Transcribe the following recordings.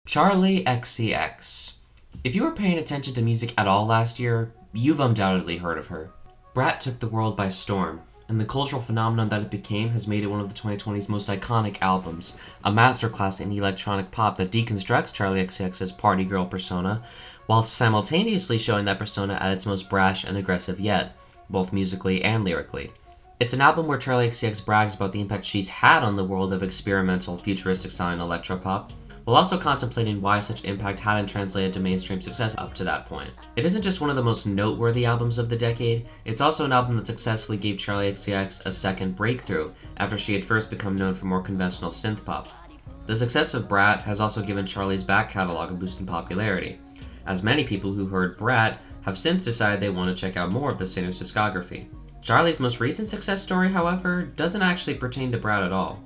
Charli XCX. If you were paying attention to music at all last year, you've undoubtedly heard of her. Brat took the world by storm, and the cultural phenomenon that it became has made it one of the 2020's most iconic albums, a masterclass in electronic pop that deconstructs Charli XCX's party girl persona, while simultaneously showing that persona at its most brash and aggressive yet, both musically and lyrically. It's an album where Charli XCX brags about the impact she's had on the world of experimental, futuristic sounding electropop, while also contemplating why such impact hadn't translated to mainstream success up to that point. It isn't just one of the most noteworthy albums of the decade, it's also an album that successfully gave Charli XCX a second breakthrough after she had first become known for more conventional synthpop. The success of Brat has also given Charli's back catalog a boost in popularity, as many people who heard Brat have since decided they want to check out more of the singer's discography. Charli's most recent success story, however, doesn't actually pertain to Brat at all.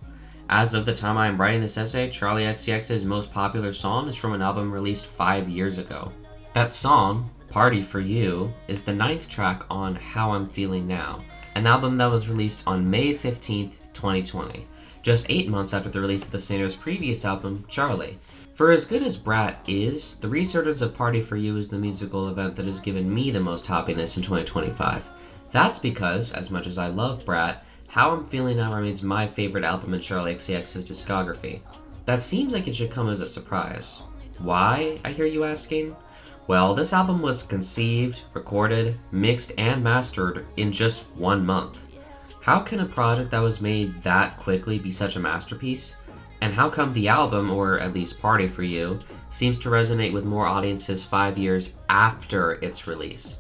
As of the time I am writing this essay, Charli XCX's most popular song is from an album released 5 years ago. That song, Party For You, is the 9th track on How I'm Feeling Now, an album that was released on May 15th, 2020, just 8 months after the release of the singer's previous album, Charli. For as good as Brat is, the resurgence of Party For You is the musical event that has given me the most happiness in 2025. That's because, as much as I love Brat, How I'm Feeling Now remains my favorite album in Charli XCX's discography. That seems like it should come as a surprise. Why, I hear you asking? Well, this album was conceived, recorded, mixed, and mastered in just 1 month. How can a project that was made that quickly be such a masterpiece? And how come the album, or at least Party For You, seems to resonate with more audiences 5 years after its release?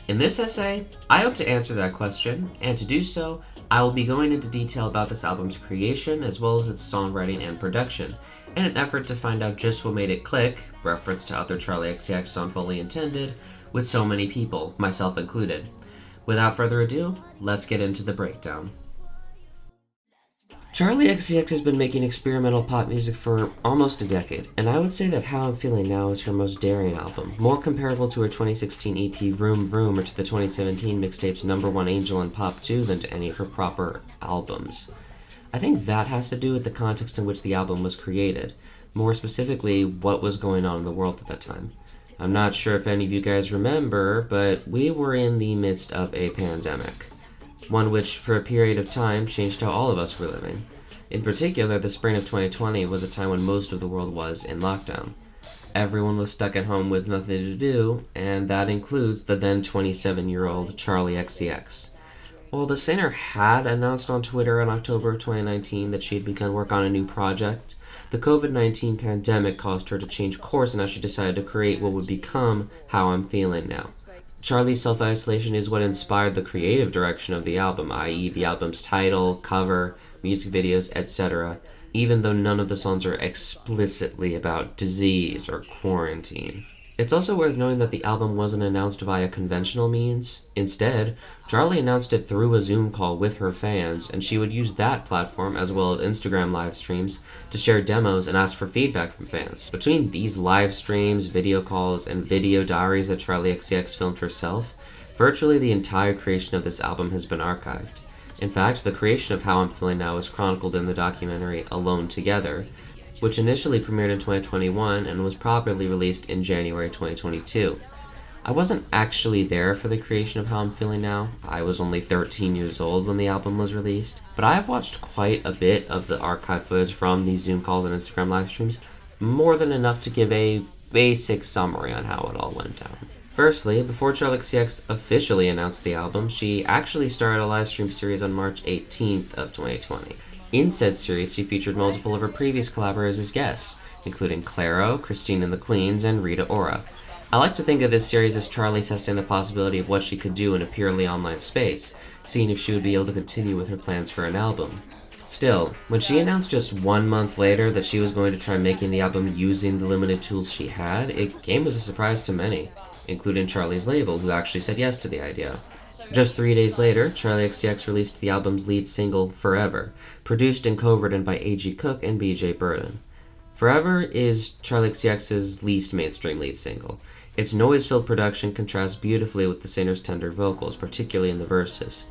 In this essay, I hope to answer that question, and to do so, I will be going into detail about this album's creation as well as its songwriting and production, in an effort to find out just what made it click, reference to other Charli XCX song fully intended, with so many people, myself included. Without further ado, let's get into the breakdown. Charli XCX has been making experimental pop music for almost a decade, and I would say that How I'm Feeling Now is her most daring album, more comparable to her 2016 EP Vroom Vroom or to the 2017 mixtapes Number One Angel and Pop 2 than to any of her proper albums. I think that has to do with the context in which the album was created, more specifically, what was going on in the world at that time. I'm not sure if any of you guys remember, but we were in the midst of a pandemic. One which, for a period of time, changed how all of us were living. In particular, the spring of 2020 was a time when most of the world was in lockdown. Everyone was stuck at home with nothing to do, and that includes the then 27-year-old Charli XCX. While the singer had announced on Twitter in October of 2019 that she had begun work on a new project, the COVID-19 pandemic caused her to change course, and now she decided to create what would become How I'm Feeling Now. Charli's self-isolation is what inspired the creative direction of the album, i.e. the album's title, cover, music videos, etc., even though none of the songs are explicitly about disease or quarantine. It's also worth noting that the album wasn't announced via conventional means. Instead, Charli announced it through a Zoom call with her fans, and she would use that platform, as well as Instagram live streams, to share demos and ask for feedback from fans. Between these live streams, video calls, and video diaries that Charli XCX filmed herself, virtually the entire creation of this album has been archived. In fact, the creation of How I'm Feeling Now is chronicled in the documentary Alone Together, which initially premiered in 2021 and was properly released in January 2022. I wasn't actually there for the creation of How I'm Feeling Now. I was only 13 years old when the album was released, but I have watched quite a bit of the archive footage from these Zoom calls and Instagram live streams, more than enough to give a basic summary on how it all went down. Firstly, before Charli XCX officially announced the album, she actually started a live stream series on March 18th of 2020. In said series, she featured multiple of her previous collaborators as guests, including Clairo, Christine and the Queens, and Rita Ora. I like to think of this series as Charli testing the possibility of what she could do in a purely online space, seeing if she would be able to continue with her plans for an album. Still, when she announced just 1 month later that she was going to try making the album using the limited tools she had, it came as a surprise to many, including Charli's label, who actually said yes to the idea. Just 3 days later, Charli XCX released the album's lead single, Forever, produced and co-written by A.G. Cook and B.J. Burden. Forever is Charli XCX's least mainstream lead single. Its noise-filled production contrasts beautifully with the singer's tender vocals, particularly in the verses.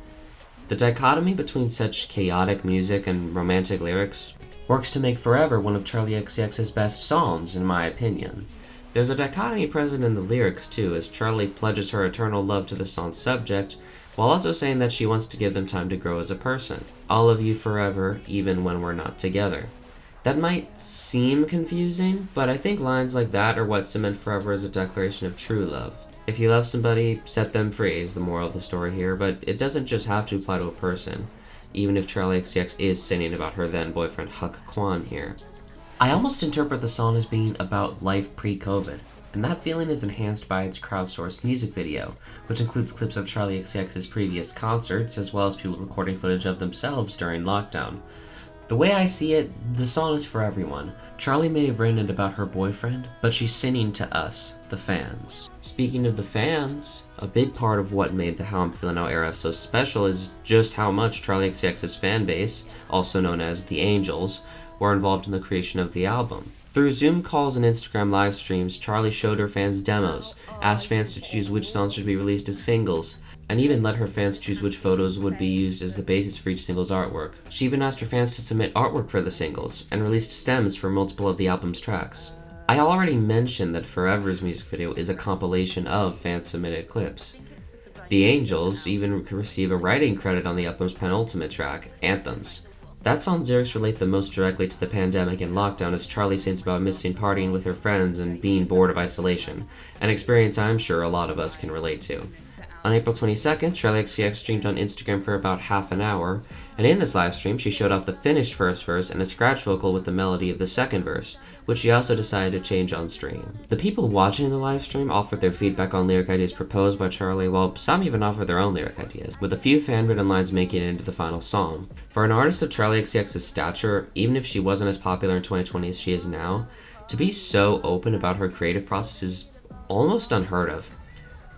The dichotomy between such chaotic music and romantic lyrics works to make Forever one of Charli XCX's best songs, in my opinion. There's a dichotomy present in the lyrics too, as Charli pledges her eternal love to the song's subject, while also saying that she wants to give them time to grow as a person. I'll love you forever, even when we're not together. That might seem confusing, but I think lines like that are what cement Forever as a declaration of true love. If you love somebody, set them free is the moral of the story here, but it doesn't just have to apply to a person, even if Charli XCX is singing about her then boyfriend Huck Kwan here. I almost interpret the song as being about life pre-COVID, and that feeling is enhanced by its crowdsourced music video, which includes clips of Charli XCX's previous concerts, as well as people recording footage of themselves during lockdown. The way I see it, the song is for everyone. Charli may have written it about her boyfriend, but she's singing to us, the fans. Speaking of the fans, a big part of what made the How I'm Feeling Now era so special is just how much Charli XCX's fan base, also known as the Angels, were involved in the creation of the album. Through Zoom calls and Instagram live streams, Charli showed her fans demos, asked fans to choose which songs should be released as singles, and even let her fans choose which photos would be used as the basis for each single's artwork. She even asked her fans to submit artwork for the singles, and released stems for multiple of the album's tracks. I already mentioned that Forever's music video is a compilation of fan-submitted clips. The Angels even receive a writing credit on the album's penultimate track, Anthems. That song's lyrics relate the most directly to the pandemic and lockdown, as Charli sings about missing partying with her friends and being bored of isolation, an experience I'm sure a lot of us can relate to. On April 22nd, Charli XCX streamed on Instagram for about half an hour, and in this live stream she showed off the finished first verse and a scratch vocal with the melody of the second verse, which she also decided to change on stream. The people watching the live stream offered their feedback on lyric ideas proposed by Charli, while some even offered their own lyric ideas, with a few fan-written lines making it into the final song. For an artist of Charli XCX's stature, even if she wasn't as popular in 2020 as she is now, to be so open about her creative process is almost unheard of.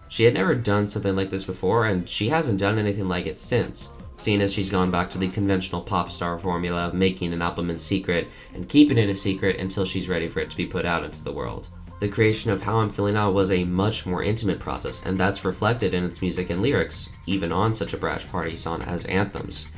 She had never done something like this before, and she hasn't done anything like it since, seeing as she's gone back to the conventional pop star formula of making an album in secret and keeping it a secret until she's ready for it to be put out into the world. The creation of How I'm Feeling Now was a much more intimate process, and that's reflected in its music and lyrics, even on such a brash party song as Anthems.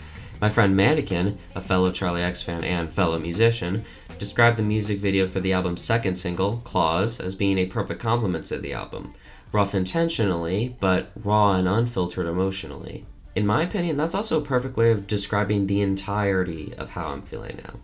My friend Mannequin, a fellow Charli X fan and fellow musician, described the music video for the album's second single, Claws, as being a perfect complement to the album. Rough intentionally, but raw and unfiltered emotionally. In my opinion, that's also a perfect way of describing the entirety of How I'm Feeling Now.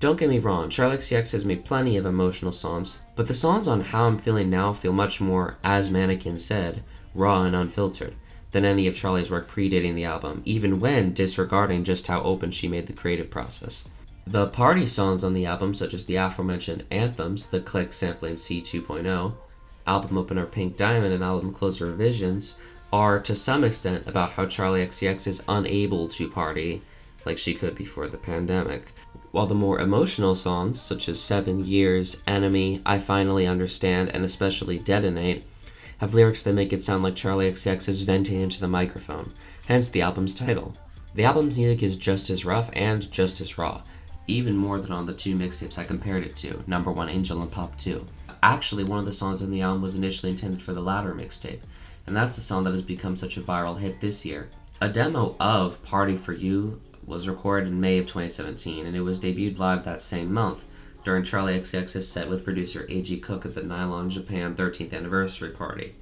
Don't get me wrong, Charli XCX has made plenty of emotional songs, but the songs on How I'm Feeling Now feel much more, as Mannequin said, raw and unfiltered, than any of Charli's work predating the album, even when disregarding just how open she made the creative process. The party songs on the album, such as the aforementioned Anthems, the Click sampling C 2.0, album opener Pink Diamond, and album closer Visions, are to some extent about how Charli XCX is unable to party like she could before the pandemic, while the more emotional songs, such as 7 Years, Enemy, I Finally Understand, and especially Detonate, have lyrics that make it sound like Charli XCX is venting into the microphone, hence the album's title. The album's music is just as rough and just as raw, even more than on the two mixtapes I compared it to, Number 1 Angel and Pop 2. Actually, one of the songs on the album was initially intended for the latter mixtape, and that's the song that has become such a viral hit this year. A demo of Party For You was recorded in May of 2017, and it was debuted live that same month during Charli XCX's set with producer A.G. Cook at the Nylon Japan 13th anniversary party.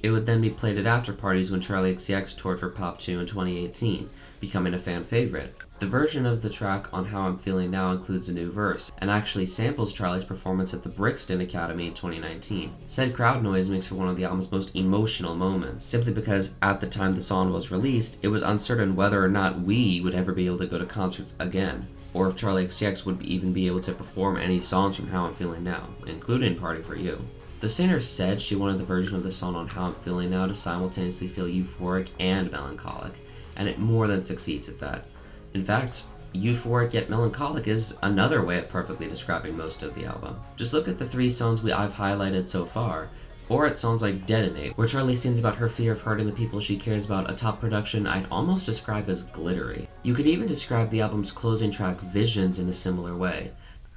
It would then be played at after parties when Charli XCX toured for Pop 2 in 2018, becoming a fan favorite. The version of the track on How I'm Feeling Now includes a new verse, and actually samples Charli's performance at the Brixton Academy in 2019. Said crowd noise makes for one of the album's most emotional moments, simply because at the time the song was released, it was uncertain whether or not we would ever be able to go to concerts again, or if Charli XCX would even be able to perform any songs from How I'm Feeling Now, including Party For You. The singer said she wanted the version of the song on How I'm Feeling Now to simultaneously feel euphoric and melancholic, and it more than succeeds at that. In fact, euphoric yet melancholic is another way of perfectly describing most of the album. Just look at the 3 songs I've highlighted so far, or at songs like Detonate, where Charli sings about her fear of hurting the people she cares about, atop production I'd almost describe as glittery. You could even describe the album's closing track, Visions, in a similar way.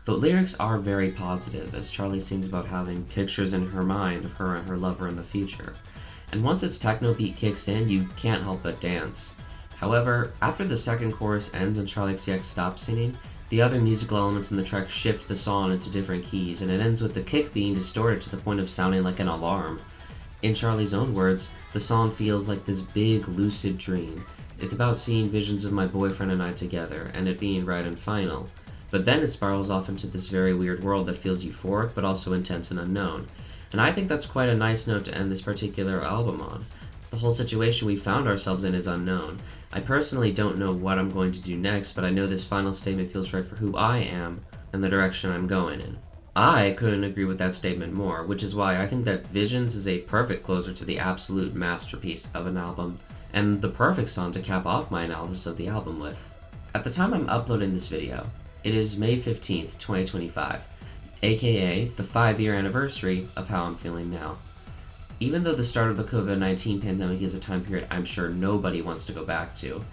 The lyrics are very positive, as Charli sings about having pictures in her mind of her and her lover in the future. And once its techno beat kicks in, you can't help but dance. However, after the second chorus ends and Charli XCX stops singing, The other musical elements in the track shift the song into different keys, and it ends with the kick being distorted to the point of sounding like an alarm. In Charli's own words, the song feels like this big, lucid dream. It's about seeing visions of my boyfriend and I together, and it being right and final. But then it spirals off into this very weird world that feels euphoric, but also intense and unknown. And I think that's quite a nice note to end this particular album on. The whole situation we found ourselves in is unknown. I personally don't know what I'm going to do next, but I know this final statement feels right for who I am and the direction I'm going in. I couldn't agree with that statement more, which is why I think that Visions is a perfect closer to the absolute masterpiece of an album, and the perfect song to cap off my analysis of the album with. At the time I'm uploading this video, it is May 15th, 2025, aka the 5-year anniversary of How I'm Feeling Now. Even though the start of the COVID-19 pandemic is a time period I'm sure nobody wants to go back to,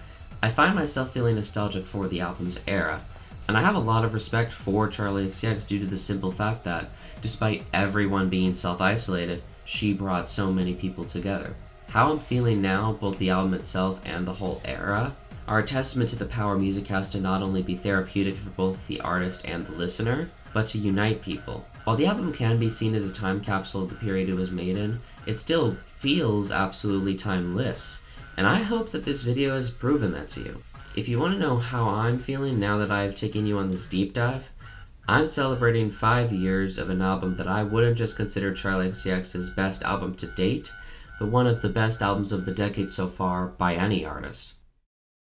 I find myself feeling nostalgic for the album's era, and I have a lot of respect for Charli XCX due to the simple fact that, despite everyone being self-isolated, she brought so many people together. How I'm Feeling Now, both the album itself and the whole era, are a testament to the power music has to not only be therapeutic for both the artist and the listener, but to unite people. While the album can be seen as a time capsule of the period it was made in, it still feels absolutely timeless, and I hope that this video has proven that to you. If you want to know how I'm feeling now that I've taken you on this deep dive, I'm celebrating 5 years of an album that I wouldn't just consider Charli XCX's best album to date, but one of the best albums of the decade so far by any artist.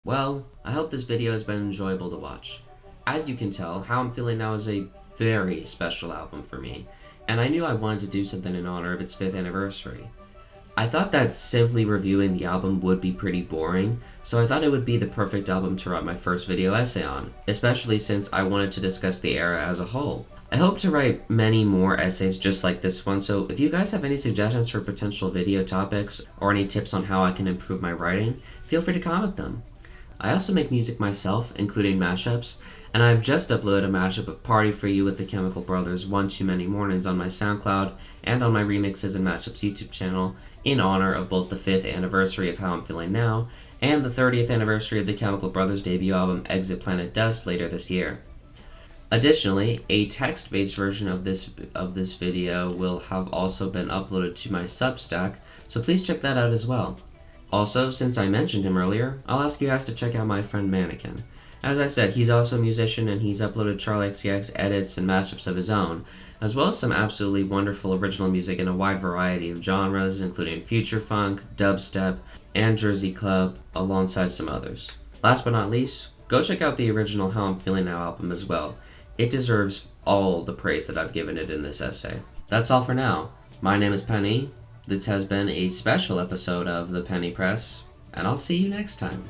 Well, I hope this video has been enjoyable to watch. As you can tell, How I'm Feeling Now is a very special album for me, and I knew I wanted to do something in honor of its 5th anniversary. I thought that simply reviewing the album would be pretty boring, so I thought it would be the perfect album to write my first video essay on, especially since I wanted to discuss the era as a whole. I hope to write many more essays just like this one, so if you guys have any suggestions for potential video topics or any tips on how I can improve my writing, feel free to comment them. I also make music myself, including mashups, and I've just uploaded a mashup of Party For You with the Chemical Brothers' One Too Many Mornings on my SoundCloud and on my Remixes and Mashups YouTube channel in honor of both the 5th anniversary of How I'm Feeling Now and the 30th anniversary of the Chemical Brothers' debut album Exit Planet Dust later this year. Additionally, a text-based version of this video will have also been uploaded to my Substack, so please check that out as well. Also, since I mentioned him earlier, I'll ask you guys to check out my friend Mannequin. As I said, he's also a musician and he's uploaded Charli XCX edits and mashups of his own, as well as some absolutely wonderful original music in a wide variety of genres, including future funk, dubstep, and Jersey Club, alongside some others. Last but not least, go check out the original How I'm Feeling Now album as well. It deserves all the praise that I've given it in this essay. That's all for now. My name is Penny. This has been a special episode of The Penny Press, and I'll see you next time.